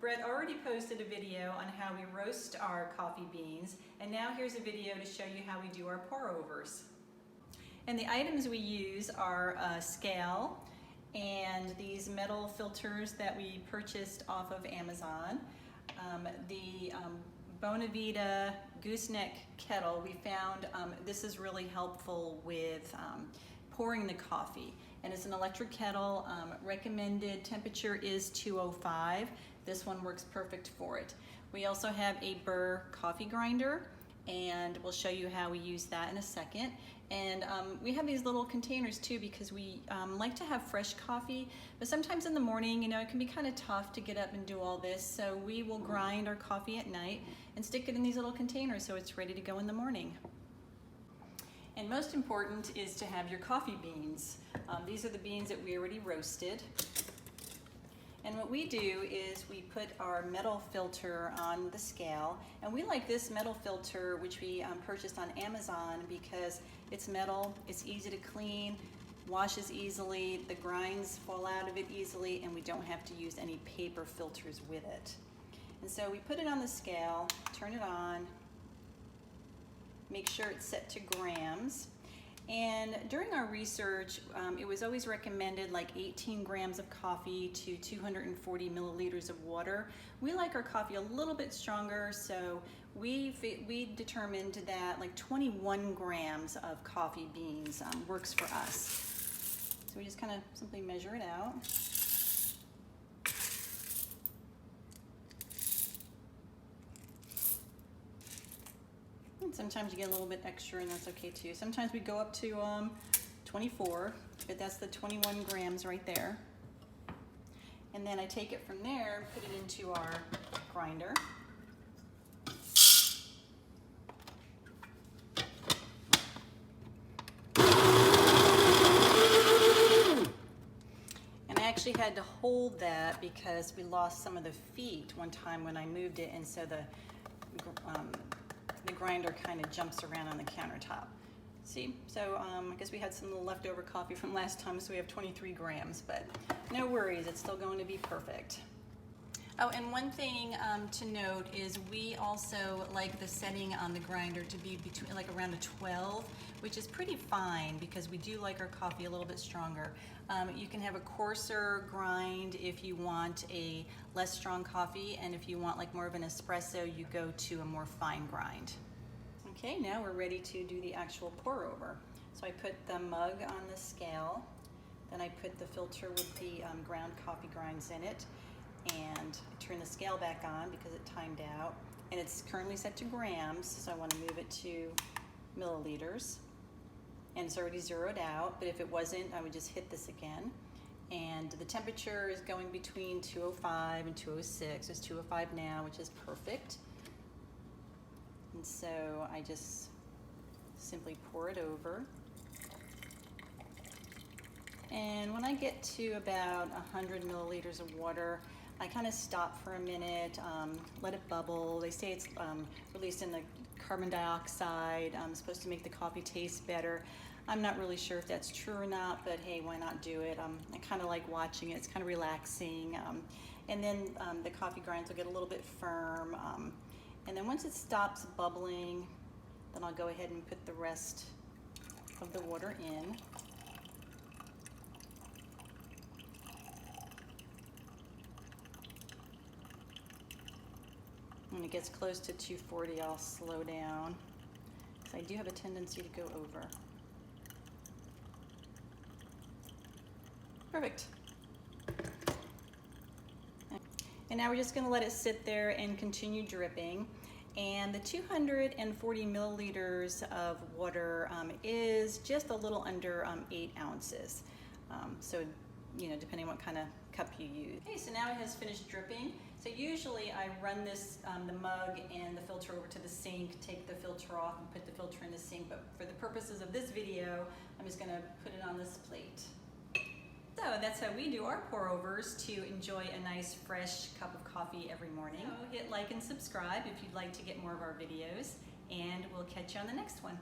Brett already posted a video on how we roast our coffee beans, and now here's a video to show you how we do our pour-overs. And the items we use are a scale and these metal filters that we purchased off of Amazon. The Bonavita gooseneck kettle, we found this is really helpful with pouring the coffee. And it's an electric kettle. Recommended temperature is 205. This one works perfect for it. We also have a Burr coffee grinder, and we'll show you how we use that in a second. And we have these little containers too, because we like to have fresh coffee, but sometimes in the morning, you know, it can be kind of tough to get up and do all this. So we will grind our coffee at night and stick it in these little containers so it's ready to go in the morning. And most important is to have your coffee beans. These are the beans that we already roasted. And what we do is we put our metal filter on the scale, and we like this metal filter, which we purchased on Amazon, because it's metal, it's easy to clean, washes easily, the grinds fall out of it easily, and we don't have to use any paper filters with it. And so we put it on the scale, turn it on, make sure it's set to grams. And during our research, it was always recommended like 18 grams of coffee to 240 milliliters of water. We like our coffee a little bit stronger, so we determined that like 21 grams of coffee beans works for us. So we just kind of simply measure it out. Sometimes you get a little bit extra, and that's okay too. Sometimes we go up to 24, but that's the 21 grams right there. And then I take it from there and put it into our grinder. And I actually had to hold that because we lost some of the feet one time when I moved it, and so the grinder kind of jumps around on the countertop. See, so I guess we had some little leftover coffee from last time, so we have 23 grams, but no worries, it's still going to be perfect. Oh, and one thing to note is we also like the setting on the grinder to be between like around a 12, which is pretty fine because we do like our coffee a little bit stronger. You can have a coarser grind if you want a less strong coffee, and if you want like more of an espresso, you go to a more fine grind. Okay, now we're ready to do the actual pour over. So I put the mug on the scale, then I put the filter with the ground coffee grinds in it, and I turn the scale back on because it timed out, and it's currently set to grams, so I want to move it to milliliters, and it's already zeroed out, but if it wasn't, I would just hit this again. And the temperature is going between 205 and 206. It's 205 now, which is perfect. And so I just simply pour it over. And when I get to about 100 milliliters of water, I kind of stop for a minute, let it bubble. They say it's released in the carbon dioxide, supposed to make the coffee taste better. I'm not really sure if that's true or not, but hey, why not do it? I kind of like watching it. It's kind of relaxing. And then the coffee grinds will get a little bit firm. And then once it stops bubbling, then I'll go ahead and put the rest of the water in. When it gets close to 240, I'll slow down, because I do have a tendency to go over. Perfect. And now we're just going to let it sit there and continue dripping. And the 240 milliliters of water is just a little under 8 ounces. So, you know, depending on what kind of cup you use. Okay, so now it has finished dripping. So usually I run this, the mug and the filter over to the sink, take the filter off and put the filter in the sink. But for the purposes of this video, I'm just going to put it on this plate. So that's how we do our pour-overs to enjoy a nice fresh cup of coffee every morning. So hit like and subscribe if you'd like to get more of our videos, and we'll catch you on the next one.